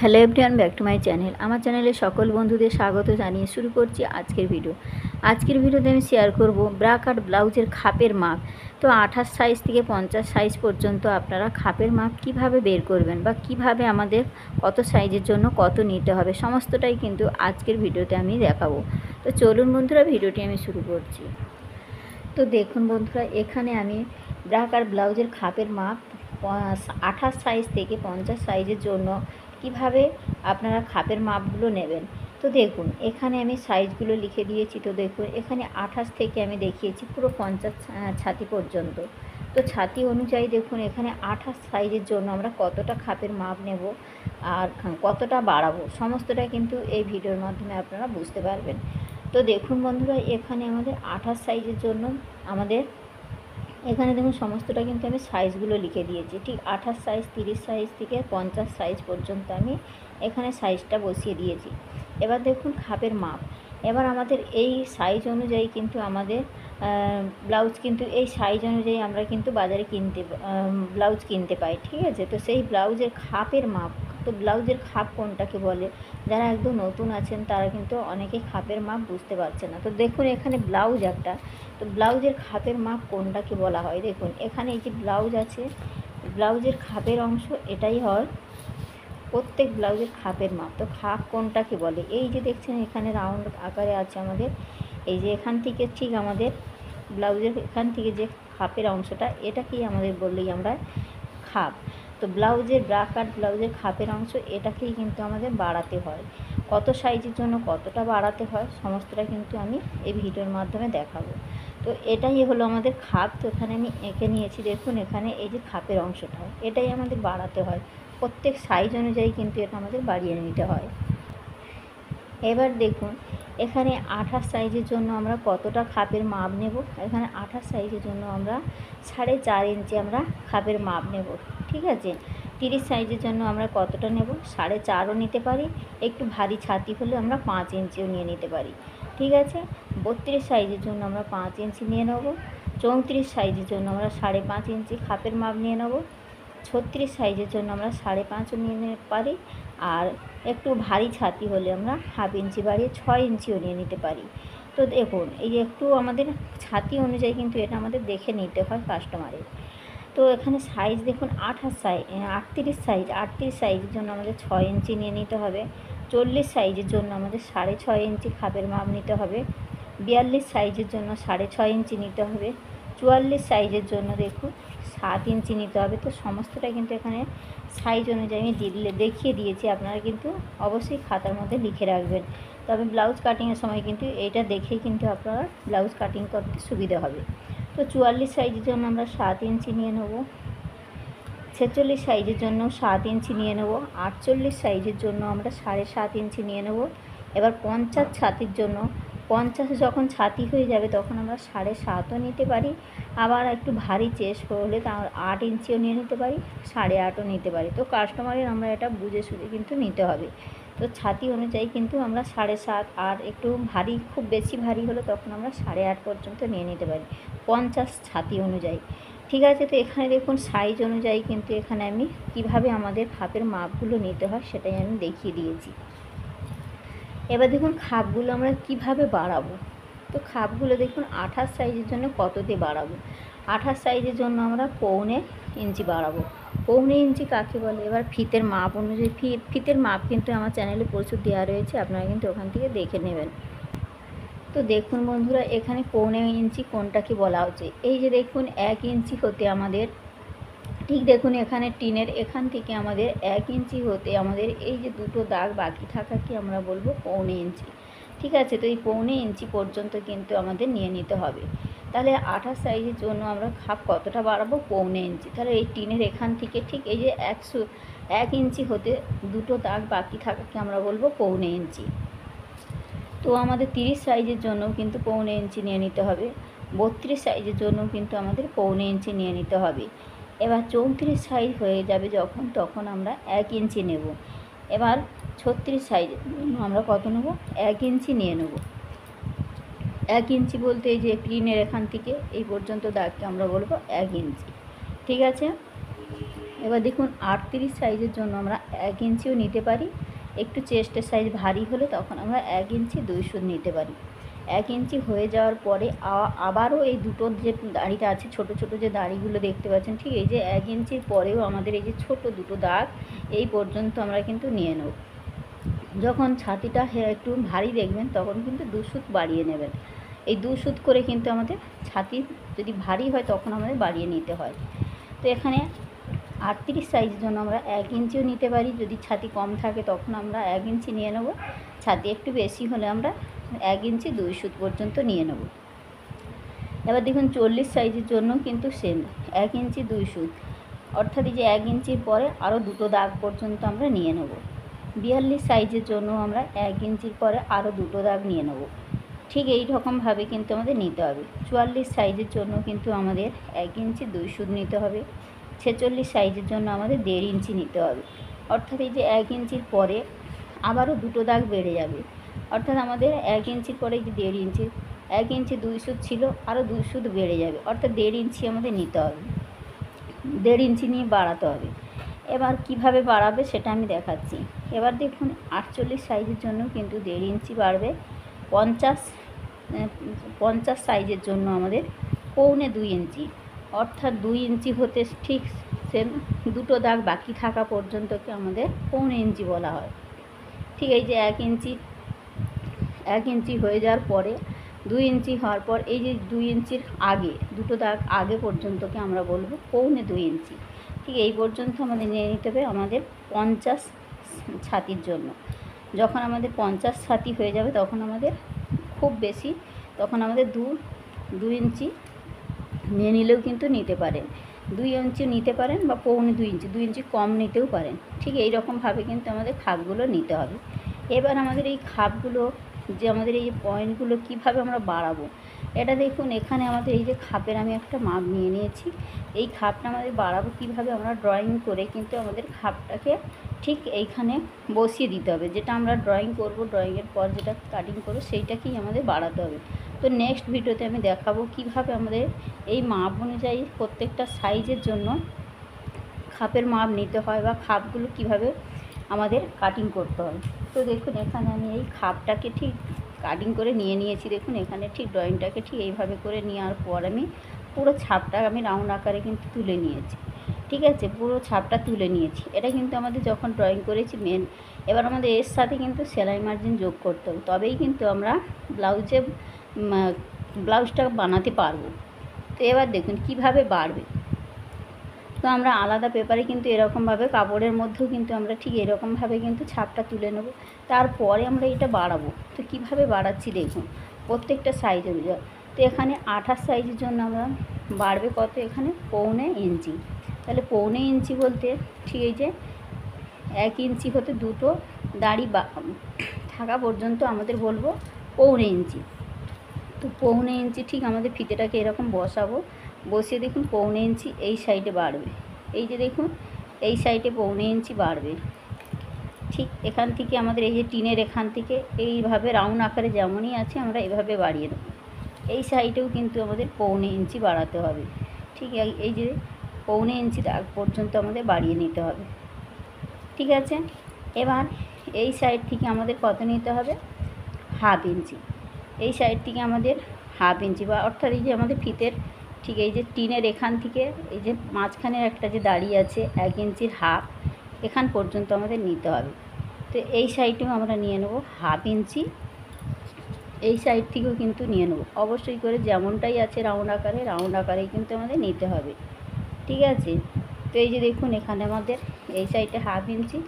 Hello everyone, back to my channel. আমার চ্যানেলে সকল বন্ধুদের স্বাগত জানিয়ে শুরু করছি আজকের ভিডিও। আজকের ভিডিওতে আমি শেয়ার করব ব্রা কাট ব্লাউজের খাপের মাপ। তো 28 সাইজ থেকে 50 সাইজ পর্যন্ত আপনারা খাপের মাপ কিভাবে বের করবেন বা কিভাবে আমাদের কত সাইজের জন্য কত নিতে হবে, সমস্তটাই কিন্তু আজকের ভিডিওতে আমি দেখাবো। তো চলুন বন্ধুরা, ভিডিওটি আমি শুরু করছি। তো দেখুন বন্ধুরা, এখানে আমি ব্রা কাট ব্লাউজের খাপের মাপ 28 সাইজ থেকে 50 সাইজের জন্য কিভাবে আপনারা খাপের মাপগুলো নেবেন। তো দেখুন, এখানে আমি সাইজগুলো লিখে দিয়েছি। তো দেখুন, এখানে 28 থেকে আমি দেখিয়েছি পুরো 50 ছাতি পর্যন্ত। তো ছাতি অনুযায়ী দেখুন, এখানে 28 সাইজের জন্য আমরা কতটা খাপের মাপ নেব আর কতটা বাড়াবো, সমস্তটা কিন্তু এই ভিডিওর মাধ্যমে আপনারা বুঝতে পারবেন। তো দেখুন বন্ধুরা, এখানে আমাদের 28 সাইজের জন্য আমাদের এখানে দেখুন সমস্তটা কিন্তু আমি সাইজগুলো লিখে দিয়েছি। ঠিক 28 সাইজ, 30 সাইজ থেকে 50 সাইজ পর্যন্ত আমি এখানে সাইজটা বসিয়ে দিয়েছি। এবার দেখুন খাপের মাপ। এবার আমাদের এই সাইজ অনুযায়ী কিন্তু আমাদের ব্লাউজ কিন্তু এই সাইজ অনুযায়ী আমরা কিন্তু বাজারে ব্লাউজ কিনতে পাই, ঠিক আছে। তো সেই ব্লাউজের খাপের মাপ, তো ব্লাউজের খাপ কোনটাকে বলে, যারা একদম নতুন আছেন তারা কিন্তু অনেকেই খাপের মাপ বুঝতে পারছে না। তো দেখুন, এখানে ব্লাউজ একটা, তো ব্লাউজের খাপের মাপ কোনটাকে বলা হয়। দেখুন এখানে এই যে ব্লাউজ আছে, ব্লাউজের খাপের অংশ এটাই হয় প্রত্যেক ব্লাউজের খাপের মাপ। তো খাপ কোনটাকে বলে, এই যে দেখছেন এখানে রাউন্ড আকারে আছে আমাদের, এই যে এখান থেকে ঠিক আমাদের ব্লাউজের এখান থেকে যে খাপের অংশটা, এটাকেই আমাদের বললেই আমরা খাপ। তো ব্লাউজের ব্রা কাট ব্লাউজের খাপের অংশ এটাকেই কিন্তু আমাদের বাড়াতে হয়। কত সাইজের জন্য কতটা বাড়াতে হয় সমস্তটা কিন্তু আমি এই ভিডিওর মাধ্যমে দেখাবো। তো এটাই হলো আমাদের খাপ। তো এখানে আমি এঁকে নিয়েছি। দেখুন এখানে এই যে খাপের অংশটা, এটাই আমাদের বাড়াতে হয়। প্রত্যেক সাইজ অনুযায়ী কিন্তু এটা আমাদের বাড়িয়ে নিতে হয়। এবার দেখুন, এখানে 28 সাইজের জন্য আমরা কতটা খাপের মাপ নেব। এখানে 28 সাইজের জন্য আমরা 4.5 ইঞ্চি আমরা খাপের মাপ নেব, ঠিক আছে। 30 সাইজের জন্য আমরা কতটা নেব, 4.5ও নিতে পারি, একটু ভারী ছাতি হলে আমরা 5 ইঞ্চিও নিয়ে নিতে পারি, ঠিক আছে। 32 সাইজের জন্য আমরা 5 ইঞ্চি নিয়ে নেব। 34 সাইজের জন্য আমরা 5.5 ইঞ্চি খাপের মাপ নিয়ে নেব। 36 সাইজের জন্য আমরা 5.5ও নিয়ে নিতে পারি, আর একটু ভারী ছাতি হলে আমরা হাফ ইঞ্চি বাড়িয়ে 6 ইঞ্চিও নিয়ে নিতে পারি। তো দেখুন, এই যে একটু আমাদের ছাতি অনুযায়ী কিন্তু এটা আমাদের দেখে নিতে হয় কাস্টমারের। তো এখানে সাইজ দেখুন 38 সাইজ, 38 সাইজের জন্য আমাদের 6 ইঞ্চি নিয়ে নিতে হবে। 40 সাইজের জন্য আমাদের 6.5 ইঞ্চি খাপের মাপ নিতে হবে। 42 সাইজের জন্য 6.5 ইঞ্চি নিতে হবে। 44 সাইজের জন্য দেখুন 7 ইঞ্চি নিতে হবে। তো সমস্তটা কিন্তু এখানে সাইজ অনুযায়ী আমি দেখিয়ে দিয়েছি, আপনারা কিন্তু অবশ্যই খাতার মধ্যে লিখে রাখবেন। তবে ব্লাউজ কাটিংয়ের সময় কিন্তু এইটা দেখেই কিন্তু আপনারা ব্লাউজ কাটিং করতে সুবিধা হবে। তো 44 সাইজের জন্য আমরা 7 ইঞ্চি নিয়ে নেব। 46 সাইজের জন্য 7 ইঞ্চি নিয়ে নেব। 48 সাইজের জন্য আমরা 7.5 ইঞ্চি নিয়ে নেব। এবার 50 ছাতির জন্য, 50 যখন ছাতি হয়ে যাবে তখন আমরা 7.5ও নিতে পারি, আবার একটু ভারী চেস্ট হলে তার 8 ইঞ্চিও নিয়ে নিতে পারি, 8.5ও নিতে পারি। তো কাস্টমারের আমরা এটা বুঝে শুনে কিন্তু নিতে হবে। তো ছাতি অনুযায়ী কিন্তু আমরা 7.5, আর একটু ভারী, খুব বেশি ভারী হলে তখন আমরা 8.5 পর্যন্ত নিয়ে নিতে পারি 50 ছাতি অনুযায়ী, ঠিক আছে। তো এখানে দেখুন সাইজ অনুযায়ী কিন্তু এখানে আমি কিভাবে আমাদের খাপের মাপগুলো নিতে হয় সেটাই আমি দেখিয়ে দিয়েছি। এবার দেখুন খাপগুলো আমরা কিভাবে বাড়াবো। তো খাপগুলো দেখুন 28 সাইজের জন্য কততে বাড়াবো। 28 সাইজের জন্য আমরা 1.25 ইঞ্চি বাড়াবো। 1.25 ইঞ্চি কাকে বলে, এবার ফিতের মাপ অনুযায়ী ফিতের মাপ কিন্তু আমার চ্যানেলে প্রচুর দেওয়া রয়েছে, আপনারা কিন্তু ওখান থেকে দেখে নেবেন। তো দেখুন বন্ধুরা, এখানে 1.25 ইঞ্চি কোনটাকে বলা হচ্ছে, এই যে দেখুন 1 ইঞ্চি হতে আমাদের, ঠিক দেখুন এখানে টিনের এখান থেকে আমাদের 1 ইঞ্চি হতে আমাদের এই যে দুটো দাগ বাকি থাকাকে আমরা বলবো 1.25 ইঞ্চি, ঠিক আছে। তো এই 1.25 ইঞ্চি পর্যন্ত কিন্তু আমাদের নিয়ে নিতে হবে। তাহলে 28 সাইজের জন্য আমরা খাপ কতটা বাড়াবো, 1.25 ইঞ্চি। তাহলে এই টিনের এখান থেকে ঠিক এই যে 1 ইঞ্চি হতে দুটো দাগ বাকি থাকাকে আমরা বলবো 1.25 ইঞ্চি। তো আমাদের 30 সাইজের জন্য কিন্তু 1.25 ইঞ্চি নিয়ে নিতে হবে। 32 সাইজের জন্য কিন্তু আমাদের 1.25 ইঞ্চি নিয়ে নিতে হবে। এবার 34 সাইজ হয়ে যাবে যখন, তখন আমরা 1 ইঞ্চি নেব। এবার 36 সাইজের জন্য আমরা কত নেব, 1 ইঞ্চি নিয়ে নেব। 1 ইঞ্চি বলতে এই যে ক্লিনের এখান থেকে এই পর্যন্ত দাগকে আমরা বলবো 1 ইঞ্চি, ঠিক আছে। এবার দেখুন 38 সাইজের জন্য আমরা 1 ইঞ্চিও নিতে পারি। একটু চেস্টের সাইজ ভারী হলে তখন আমরা 1 ইঞ্চি 2 সুত নিতে পারি। 1 ইঞ্চি হয়ে যাওয়ার পরে আবারও এই দুটো যে দাড়িটা আছে, ছোট ছোট যে দাড়িগুলো দেখতে পাচ্ছেন, ঠিক এই যে 1 ইঞ্চির পরেও আমাদের এই যে ছোট দুটো দাগ এই পর্যন্ত আমরা কিন্তু নিয়ে নেব। যখন ছাতিটা একটু ভারী দেখবেন তখন কিন্তু 2 সুত বাড়িয়ে নেবেন। এই 2 সুত করে কিন্তু আমাদের ছাতি যদি ভারী হয় তখন আমাদের বাড়িয়ে নিতে হয়। তো এখানে 38 সাইজের জন্য আমরা 1 ইঞ্চিও নিতে পারি। যদি ছাতি কম থাকে তখন আমরা 1 ইঞ্চি নিয়ে নেব। ছাতি একটু বেশি হলে আমরা 1 ইঞ্চি 2 সুত পর্যন্ত নিয়ে নেব। এবার দেখুন 40 সাইজের জন্য কিন্তু সেম 1 ইঞ্চি 2 সুত, অর্থাৎ এই যে 1 ইঞ্চির পরে আরও দুটো দাগ পর্যন্ত আমরা নিয়ে নেব। 42 সাইজের জন্য আমরা 1 ইঞ্চির পরে আরও দুটো দাগ নিয়ে নেব। ঠিক এই রকমভাবে কিন্তু আমাদের নিতে হবে। 44 সাইজের জন্য কিন্তু আমাদের 1 ইঞ্চি 2 সুত নিতে হবে। 46 সাইজের জন্য আমাদের 1.5 ইঞ্চি নিতে হবে। অর্থাৎ এই যে 1 ইঞ্চির পরে আবারও দুটো দাগ বেড়ে যাবে, অর্থাৎ আমাদের 1 ইঞ্চির পরে যে 1.5 ইঞ্চি, 1 ইঞ্চি 2 সুত ছিল, আরও 2 সুত বেড়ে যাবে, অর্থাৎ 1.5 ইঞ্চি আমাদের নিতে হবে। 1.5 ইঞ্চি নিয়ে বাড়াতে হবে। এবার কিভাবে বাড়াবে সেটা আমি দেখাচ্ছি। এবার দেখুন 48 সাইজের জন্য কিন্তু 1.5 ইঞ্চি বাড়বে। 50 সাইজের জন্য আমাদের 1.25 ইঞ্চি, অর্থাৎ 2 ইঞ্চি হতে ঠিক সেম দুটো দাগ বাকি থাকা পর্যন্তকে আমাদের 1.25 ইঞ্চি বলা হয়। ঠিক এই যে 1 ইঞ্চি হয়ে যাওয়ার পরে 2 ইঞ্চি হওয়ার পর এই যে 2 ইঞ্চির আগে দুটো দাগ আগে পর্যন্তকে আমরা বলবো 1.25 ইঞ্চি। ঠিক এই পর্যন্ত আমাদের নিয়ে নিতে হবে আমাদের 50 ছাতির জন্য। যখন আমাদের 50 ছাতি হয়ে যাবে তখন আমাদের খুব বেশি, তখন আমাদের 2 ইঞ্চি নিয়ে নিলেও কিন্তু নিতে পারেন, 2 ইঞ্চি নিতে পারেন বা 1.25 ইঞ্চি, 2 ইঞ্চি কম নিতেও পারেন। ঠিক এই রকমভাবে কিন্তু আমাদের খাপগুলো নিতে হবে। এবার আমাদের এই খাপগুলো যে আমাদের এই যে পয়েন্টগুলো কীভাবে আমরা বাড়াবো, এটা দেখুন এখানে আমাদের এই যে খাপের আমি একটা মাপ নিয়ে নিয়েছি। এই খাপটা আমাদের বাড়াবো কীভাবে, আমরা ড্রয়িং করে কিন্তু আমাদের খাপটাকে ঠিক এইখানে বসিয়ে দিতে হবে। যেটা আমরা ড্রয়িং করব, ড্রয়িংয়ের পর যেটা কাটিং করব সেইটাকেই আমাদের বাড়াতে হবে। তো নেক্সট ভিডিওতে আমি দেখাবো কিভাবে আমাদের এই মাপ অনুযায়ী প্রত্যেকটা সাইজের জন্য খাপের মাপ নিতে হয় বা খাপগুলো কিভাবে আমাদের কাটিং করতে হয়। তো দেখুন এখানে আমি এই খাপটাকে ঠিক কাটিং করে নিয়ে নিয়েছি। দেখুন এখানে ঠিক ড্রয়িংটাকে ঠিক এইভাবে করে নেওয়ার পর আমি পুরো ছাপটা আমি রাউন্ড আকারে কিন্তু তুলে নিয়েছি। ঠিক আছে, পুরো ছাপটা তুলে নিয়েছি। এটা কিন্তু আমাদের যখন ড্রয়িং করেছি মেন। এবার আমাদের এর সাথে কিন্তু সেলাই মার্জিন যোগ করতে হবে, তবেই কিন্তু আমরা ব্লাউজটা বানাতে পারবো। তো এবার দেখুন কিভাবে বাড়বে। তো আমরা আলাদা পেপারে কিন্তু এরকমভাবে কাপড়ের মধ্যেও কিন্তু আমরা ঠিক এরকমভাবে কিন্তু ছাপটা তুলে নেব। তারপরে আমরা এটা বাড়াবো। তো কিভাবে বাড়াচ্ছি দেখুন প্রত্যেকটা সাইজ অনুযায়ী। তো এখানে 28 সাইজের জন্য আমরা বাড়বে কত, এখানে 1.25 ইঞ্চি। তাহলে 1.25 ইঞ্চি বলতে ঠিক এই যে 1 ইঞ্চি হতে দুটো দাড়ি থাকা পর্যন্ত আমাদের বলবো 1.25 ইঞ্চি। তো 1.25 ইঞ্চি ঠিক আমাদের ফিতেটাকে এরকম বসাবো, বসিয়ে দেখুন 1.25 ইঞ্চি এই সাইডে বাড়বে। এই যে দেখুন এই সাইডে 1.25 ইঞ্চি বাড়বে। ঠিক এখান থেকে আমাদের এই যে টিনের এখান থেকে এইভাবে রাউন্ড আকারে যেমনই আছে আমরা এভাবে বাড়িয়ে দেবো। এই সাইডেও কিন্তু আমাদের 1.25 ইঞ্চি বাড়াতে হবে। ঠিক এই যে 1.25 ইঞ্চি দাগ পর্যন্ত আমাদের বাড়িয়ে নিতে হবে। ঠিক আছে, এবার এই সাইড থেকে আমাদের কত নিতে হবে, 1/2 ইঞ্চি। এই সাইড থেকে আমাদের 1/2 ইঞ্চি বা অর্থাৎ এই যে আমাদের ফিতের ঠিক এই যে টিনের এখান থেকে এই যে মাঝখানের একটা যে দাঁড়িয়ে আছে 1 ইঞ্চির 1/2 এখান পর্যন্ত আমাদের নিতে হবে। তো এই সাইডেও আমরা নিয়ে নেব 1/2 ইঞ্চি। এই সাইড থেকেও কিন্তু নিয়ে নেব, অবশ্যই করে যেমনটাই আছে রাউন্ড আকারেই কিন্তু আমাদের নিতে হবে। ঠিক আছে, তো এই যে দেখুন এখানে আমাদের এই সাইডে 1/2 ইঞ্চি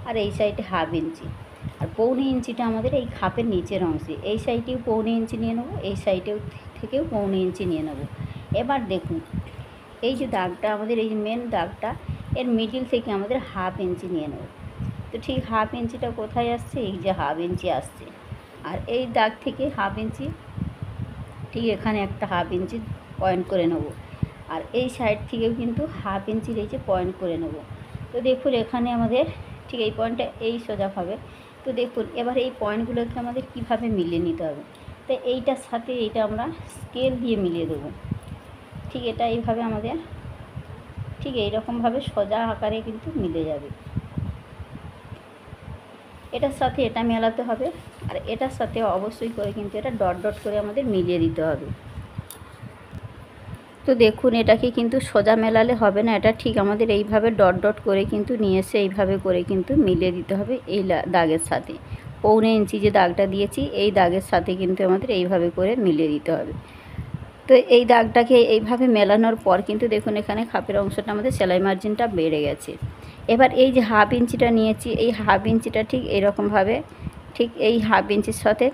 আর এই সাইডে 1/2 ইঞ্চি, আর 1.25 ইঞ্চিটা আমাদের এই খাপের নিচের অংশে। এই সাইডেও 1.25 ইঞ্চি নিয়ে নেবো, এই সাইডেও থেকেও 1.25 ইঞ্চি নিয়ে নেব। এবার দেখুন এই যে দাগটা আমাদের এই যে মেন দাগটা এর মিডিল থেকে আমাদের 1/2 ইঞ্চি নিয়ে নেব। তো ঠিক 1/2 ইঞ্চিটা কোথায় আসছে, এই যে 1/2 ইঞ্চি আসছে। আর এই দাগ থেকে 1/2 ইঞ্চি ঠিক এখানে একটা 1/2 ইঞ্চি পয়েন্ট করে নেব, আর এই সাইড থেকেও কিন্তু 1/2 ইঞ্চির এই যে পয়েন্ট করে নেব। তো দেখুন এখানে আমাদের ঠিক এই পয়েন্টটা এই সোজা হবে। তো দেখুন এবার এই পয়েন্টগুলোকে আমাদের কিভাবে মিলিয়ে নিতে হবে। তো এইটার সাথে এইটা আমরা স্কেল দিয়ে মিলিয়ে দেবো। ঠিক এটা এইভাবে আমাদের ঠিক এইরকমভাবে সোজা আকারে কিন্তু মিলে যাবে। এটার সাথে এটা মেলাতে হবে, আর এটার সাথে অবশ্যই করে কিন্তু এটা ডট ডট করে আমাদের মিলিয়ে দিতে হবে। তো দেখুন এটাকে কিন্তু সোজা মেলালে হবে না, এটা ঠিক আমাদের এইভাবে ডট ডট করে কিন্তু নিয়ে এসে এইভাবে করে কিন্তু মিলিয়ে দিতে হবে এই দাগের সাথে। 1.25 ইঞ্চি যে দাগটা দিয়েছি এই দাগের সাথে কিন্তু আমাদের এইভাবে করে মিলিয়ে দিতে হবে। তো এই দাগটাকে এইভাবে মেলানোর পর কিন্তু দেখুন এখানে খাপের অংশটা আমাদের সেলাই মার্জিনটা বেড়ে গেছে। এবার এই যে 1/2 ইঞ্চিটা নিয়েছি, এই 1/2 ইঞ্চিটা ঠিক এরকমভাবে ঠিক এই 1/2 ইঞ্চির সাথে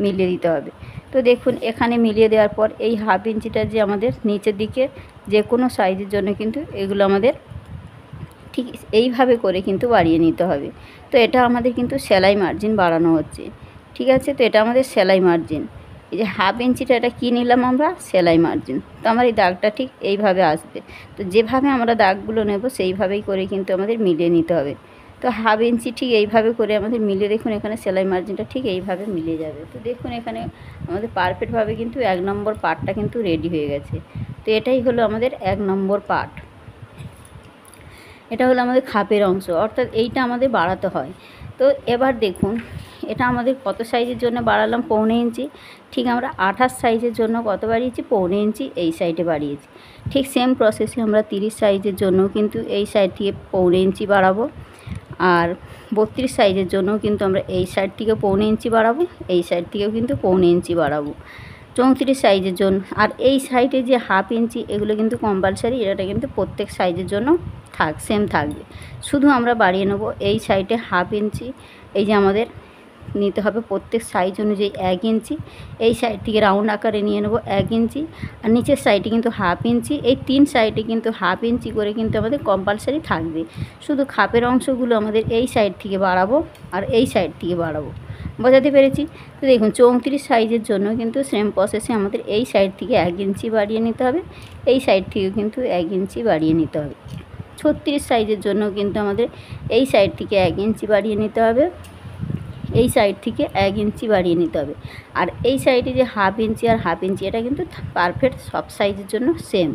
মিলিয়ে দিতে হবে। তো দেখুন এখানে মিলিয়ে দেওয়ার পর এই 1/2 ইঞ্চিটা যে আমাদের নিচের দিকে যে কোনো সাইজের জন্য কিন্তু এগুলো আমাদের ঠিক এইভাবে করে কিন্তু বাড়িয়ে নিতে হবে। তো এটা আমাদের কিন্তু সেলাই মার্জিন বাড়ানো হচ্ছে, ঠিক আছে। তো এটা আমাদের সেলাই মার্জিন, এই যে 1/2 ইঞ্চিটা এটা কী নিলাম আমরা, সেলাই মার্জিন। তো আমার এই দাগটা ঠিক এইভাবে আসবে। তো যেভাবে আমরা দাগগুলো নেব সেইভাবেই করে কিন্তু আমাদের মিলিয়ে নিতে হবে। তো 1/2 ইঞ্চি ঠিক এইভাবে করে আমাদের মিলিয়ে দেখুন এখানে সেলাই মার্জিনটা ঠিক এইভাবে মিলে যাবে। তো দেখুন এখানে আমাদের পারফেক্টভাবে কিন্তু 1 নম্বর পার্টটা কিন্তু রেডি হয়ে গেছে। তো এটাই হলো আমাদের 1 নম্বর পার্ট। এটা হলো আমাদের খাপের অংশ, অর্থাৎ এইটা আমাদের বাড়াতে হয়। তো এবার দেখুন এটা আমাদের কত সাইজের জন্য বাড়ালাম, 1.25 ইঞ্চি। ঠিক আমরা 28 সাইজের জন্য কত বাড়িয়েছি, 1.25 ইঞ্চি এই সাইডে বাড়িয়েছি। ঠিক সেম প্রসেসে আমরা 30 সাইজের জন্য কিন্তু এই সাইড থেকে 1.25 ইঞ্চি বাড়াবো, আর 32 সাইজের জন্য কিন্তু আমরা এই সাইড থেকে 1.25 ইঞ্চি বাড়াবো, এই সাইড থেকেও কিন্তু 1.25 ইঞ্চি বাড়াবো। 34 সাইজের জন্য, আর এই সাইডে যে 1/2 ইঞ্চি এগুলো কিন্তু কম্পালসারি, এটা কিন্তু প্রত্যেক সাইজের জন্য সেম থাকবে। শুধু আমরা বাড়িয়ে নেব এই সাইডে 1/2 ইঞ্চি, এই যে আমাদের নিতে হবে প্রত্যেক সাইজ অনুযায়ী 1 ইঞ্চি। এই সাইড থেকে রাউন্ড আকারে নিয়ে নেব 1 ইঞ্চি, আর নিচের সাইডে কিন্তু 1/2 ইঞ্চি। এই 3 সাইডে কিন্তু 1/2 ইঞ্চি করে কিন্তু আমাদের কম্পালসারি থাকবে। শুধু খাপের অংশগুলো আমাদের এই সাইড থেকে বাড়াবো আর এই সাইড থেকে বাড়াবো, বোঝাতে পেরেছি? তো দেখুন 34 সাইজের জন্য কিন্তু সেম প্রসেসে আমাদের এই সাইড থেকে 1 ইঞ্চি বাড়িয়ে নিতে হবে, এই সাইড থেকেও কিন্তু 1 ইঞ্চি বাড়িয়ে নিতে হবে। 36 সাইজের জন্য কিন্তু আমাদের এই সাইড থেকে 1 ইঞ্চি বাড়িয়ে নিতে হবে, এই সাইড থেকে 1 ইঞ্চি বাড়িয়ে নিতে হবে। আর এই সাইডে যে 1/2 ইঞ্চি আর 1/2 ইঞ্চি এটা কিন্তু পারফেক্ট সব সাইজের জন্য সেম।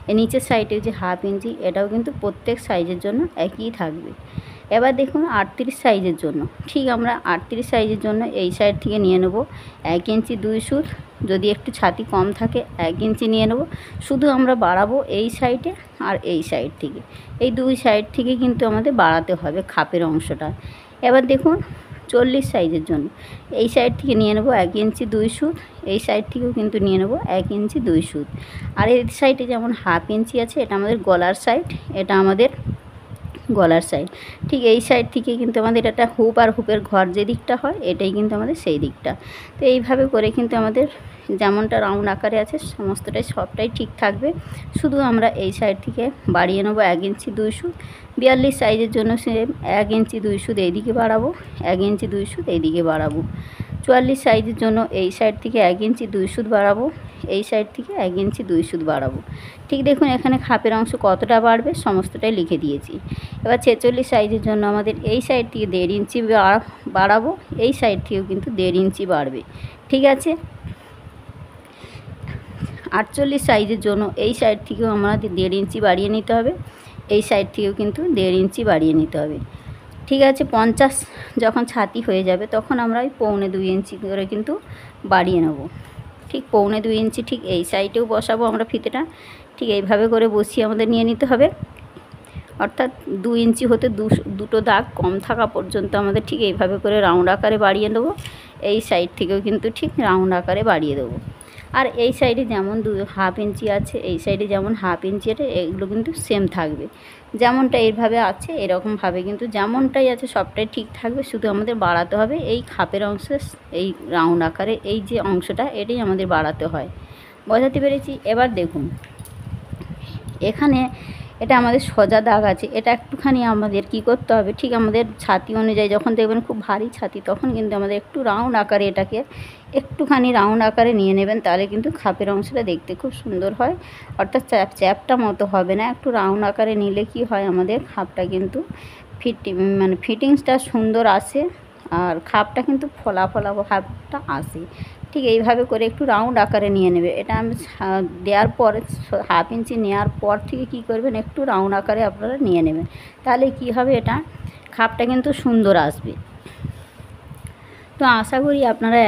এই নিচের সাইডে যে 1/2 ইঞ্চি এটাও কিন্তু প্রত্যেক সাইজের জন্য একই থাকবে। এবার দেখুন 38 সাইজের জন্য ঠিক আমরা 38 সাইজের জন্য এই সাইড থেকে নিয়ে নেব 1 ইঞ্চি 2 সুত, যদি একটু ছাতি কম থাকে 1 ইঞ্চি নিয়ে নেব। শুধু আমরা বাড়াবো এই সাইডে আর এই সাইড থেকে, এই দুই সাইড থেকে কিন্তু আমাদের বাড়াতে হবে খাপের অংশটা। এবার দেখুন 40 সাইজের জন্য এই সাইড থেকে নিয়ে নেব 1 ইঞ্চি 2 সুত, এই সাইড থেকেও কিন্তু নিয়ে নেব 1 ইঞ্চি 2 সুত। আর এই সাইডে যেমন 1/2 ইঞ্চি আছে এটা আমাদের গলার সাইড, এটা আমাদের গলার সাইড। ঠিক এই সাইড থেকে কিন্তু আমাদের এটা হুপ আর হুপের ঘর যে দিকটা হয় এটাই কিন্তু আমাদের সেই দিকটা। তো এইভাবে করে কিন্তু আমাদের যেমনটা রাউন্ড আকারে আছে সমস্তটাই সবটাই ঠিক থাকবে। শুধু আমরা এই সাইড থেকে বাড়িয়ে নেবো 1 ইঞ্চি 2 সুত। 42 সাইজের জন্য সেম 1 ইঞ্চি 2 সুত এইদিকে বাড়াবো, 1 ইঞ্চি 2 সুত এইদিকে বাড়াবো। 44 সাইজের জন্য এই সাইড থেকে 1 ইঞ্চি 2 সুত বাড়াবো, এই সাইড থেকে 1 ইঞ্চি 2 সুত বাড়াবো। ঠিক দেখুন এখানে খাপের অংশ কতটা বাড়বে সমস্তটাই লিখে দিয়েছি। এবার 46 সাইজের জন্য আমাদের এই সাইড থেকে 1.5 ইঞ্চি বাড়াবো, এই সাইড থেকেও কিন্তু 1.5 ইঞ্চি বাড়বে, ঠিক আছে। 48 সাইজের জন্য এই সাইড থেকেও আমাদের 1.5 ইঞ্চি বাড়িয়ে নিতে হবে, এই সাইড থেকেও কিন্তু 1.5 ইঞ্চি বাড়িয়ে নিতে হবে, ঠিক আছে। 50 যখন ছাতি হয়ে যাবে তখন আমরা ওই 1.25 ইঞ্চি করে কিন্তু বাড়িয়ে নেব। ঠিক 1.25 ইঞ্চি ঠিক এই সাইডেও বসাবো আমরা ফিতেটা, ঠিক এইভাবে করে বসিয়ে আমাদের নিয়ে নিতে হবে। অর্থাৎ 2 ইঞ্চি হতে দুটো দাগ কম থাকা পর্যন্ত আমাদের ঠিক এইভাবে করে রাউন্ড আকারে বাড়িয়ে দেবো। এই সাইড থেকেও কিন্তু ঠিক রাউন্ড আকারে বাড়িয়ে দেবো। আর এই সাইডে যেমন 1/2 ইঞ্চি আছে, এই সাইডে যেমন 1/2 ইঞ্চি আছে, এগুলো কিন্তু সেম থাকবে। যেমনটা এইভাবে আছে এরকমভাবে কিন্তু যেমনটাই আছে সবটাই ঠিক থাকবে, শুধু আমাদের বাড়াতে হবে এই খাপের অংশে, এই রাউন্ড আকারে এই যে অংশটা এটাই আমাদের বাড়াতে হয়, বোঝাতে পেরেছি? এবার দেখুন এখানে এটা আমাদের সোজা দাগ আছে, এটা একটুখানি আমাদের কি করতে হবে, ঠিক আমাদের ছাতি অনুযায়ী যখন দেখবেন খুব ভারী ছাতি তখন কিন্তু আমাদের একটু রাউন্ড আকারে এটাকে একটুখানি রাউন্ড আকারে নিয়ে নেবেন, তাহলে কিন্তু খাপের অংশটা দেখতে খুব সুন্দর হয়। অর্থাৎ চ্যাপটা মতো হবে না, একটু রাউন্ড আকারে নিলে কি হয় আমাদের খাপটা কিন্তু ফিটিংসটা সুন্দর আসে, আর খাপটা কিন্তু ফোলা ফোলা ভাবটা আসে। ঠিক এইভাবে করে একটু রাউন্ড আকারে নিয়ে নেবে। এটা আমি দেওয়ার পর 1/2 ইঞ্চি নেওয়ার পর থেকে কী করবেন, একটু রাউন্ড আকারে আপনারা নিয়ে নেবেন। তাহলে কি হবে, এটা খাপটা কিন্তু সুন্দর আসবে। তো আশা করি আপনারা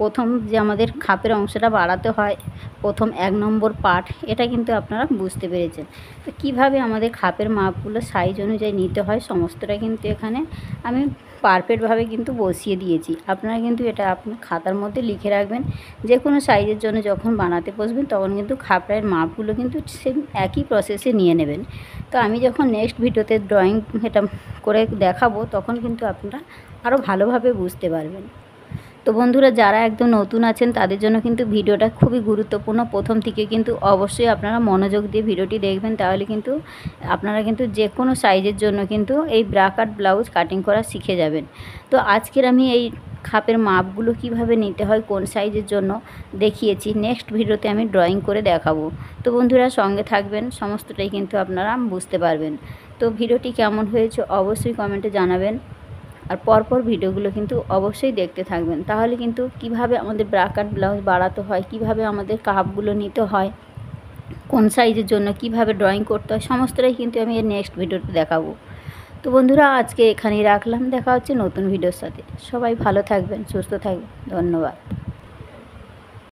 প্রথম যে আমাদের খাপের অংশটা বাড়াতে হয়, প্রথম 1 নম্বর পার্ট, এটা কিন্তু আপনারা বুঝতে পেরেছেন। তো কীভাবে আমাদের খাপের মাপগুলো সাইজ অনুযায়ী নিতে হয় সমস্তটা কিন্তু এখানে আমি পারফেক্টভাবে কিন্তু বসিয়ে দিয়েছি। আপনারা কিন্তু এটা আপনার খাতার মধ্যে লিখে রাখবেন। যে কোনো সাইজের জন্য যখন বানাতে বসবেন তখন কিন্তু খাপের মাপগুলো কিন্তু সেম একই প্রসেসে নিয়ে নেবেন। তো আমি যখন নেক্সট ভিডিওতে ড্রয়িং এটা করে দেখাবো তখন কিন্তু আপনারা আরও ভালোভাবে বুঝতে পারবেন। তো বন্ধুরা, যারা একদম নতুন আছেন তাদের জন্য কিন্তু ভিডিওটা খুবই গুরুত্বপূর্ণ। প্রথম থেকে কিন্তু অবশ্যই আপনারা মনোযোগ দিয়ে ভিডিওটি দেখবেন, তাহলে কিন্তু আপনারা কিন্তু যে কোনো সাইজের জন্য কিন্তু এই ব্রা কাট ব্লাউজ কাটিং করা শিখে যাবেন। তো আজকের আমি এই খাপের মাপগুলো কিভাবে নিতে হয় কোন সাইজের জন্য দেখিয়েছি, নেক্সট ভিডিওতে আমি ড্রয়িং করে দেখাবো। তো বন্ধুরা, সঙ্গে থাকবেন, সমস্তটাই কিন্তু আপনারা বুঝতে পারবেন। তো ভিডিওটি কেমন হয়েছে অবশ্যই কমেন্টে জানাবেন। আর পরপর ভিডিওগুলো কিন্তু অবশ্যই দেখতে থাকবেন, তাহলে কিন্তু কিভাবে আমাদের ব্রা কাট ব্লাউজ বাড়াতে হয়, কিভাবে আমাদের কাপগুলো নিতে হয়, কোন সাইজের জন্য কিভাবে ড্রয়িং করতে হয়, সমস্তটাই কিন্তু আমি এর নেক্সট ভিডিওতে দেখাবো। তো বন্ধুরা, আজকে এখানেই রাখলাম, দেখা হচ্ছে নতুন ভিডিওর সাথে। সবাই ভালো থাকবেন, সুস্থ থাকবেন, ধন্যবাদ।